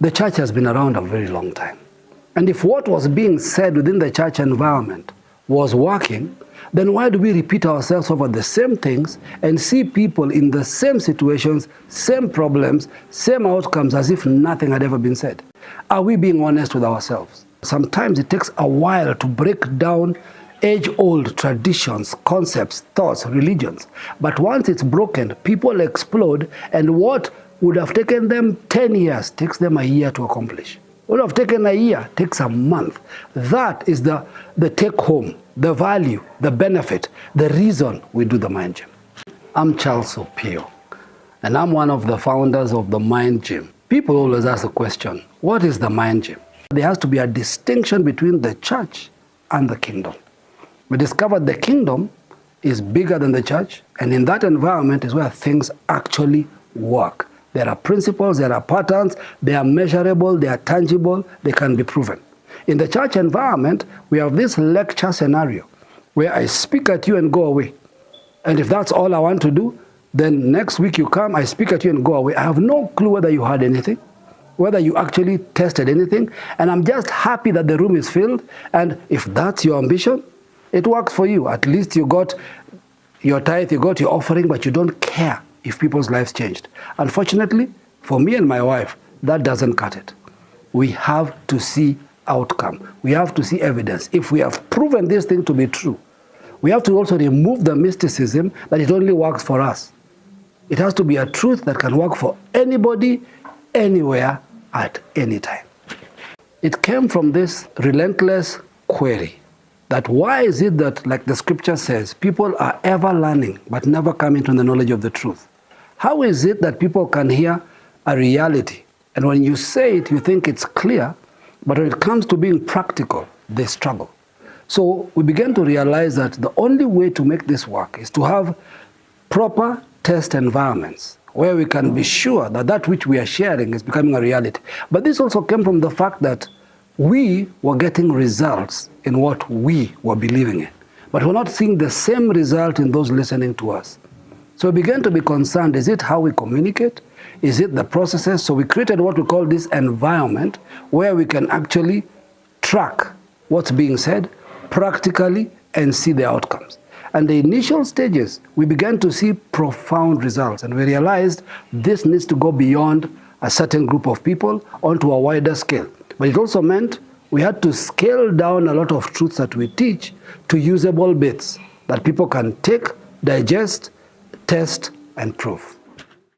The church has been around a very long time. And if what was being said within the church environment was working, then why do we repeat ourselves over the same things and see people in the same situations, same problems, same outcomes as if nothing had ever been said? Are we being honest with ourselves? Sometimes it takes a while to break down age-old traditions, concepts, thoughts, religions. But once it's broken, people explode, and what would have taken them 10 years takes them a year to accomplish. What would have taken a year takes a month. That is the take-home, the value, the benefit, the reason we do the Mind Gym. I'm Charles Opiyo, and I'm one of the founders of the Mind Gym. People always ask the question, what is the Mind Gym? There has to be a distinction between the church and the kingdom. We discovered the kingdom is bigger than the church, and in that environment is where things actually work. There are principles, there are patterns, they are measurable, they are tangible, they can be proven. In the church environment, we have this lecture scenario where I speak at you and go away. And if that's all I want to do, then next week you come, I speak at you and go away. I have no clue whether you heard anything, whether you actually tested anything, and I'm just happy that the room is filled. And if that's your ambition, it works for you. At least you got your tithe, you got your offering, but you don't care if people's lives changed. Unfortunately, for me and my wife, that doesn't cut it. We have to see outcome. We have to see evidence. If we have proven this thing to be true, we have to also remove the mysticism that it only works for us. It has to be a truth that can work for anybody, anywhere, at any time. It came from this relentless query that why is it that, like the scripture says, people are ever learning but never coming to the knowledge of the truth? How is it that people can hear a reality, and when you say it, you think it's clear, but when it comes to being practical, they struggle? So we began to realize that the only way to make this work is to have proper test environments where we can be sure that that which we are sharing is becoming a reality. But this also came from the fact that we were getting results in what we were believing in, but we're not seeing the same result in those listening to us. So we began to be concerned, is it how we communicate? Is it the processes? So we created what we call this environment where we can actually track what's being said practically and see the outcomes. And the initial stages, we began to see profound results, and we realized this needs to go beyond a certain group of people onto a wider scale. But it also meant we had to scale down a lot of truths that we teach to usable bits that people can take, digest, test, and prove.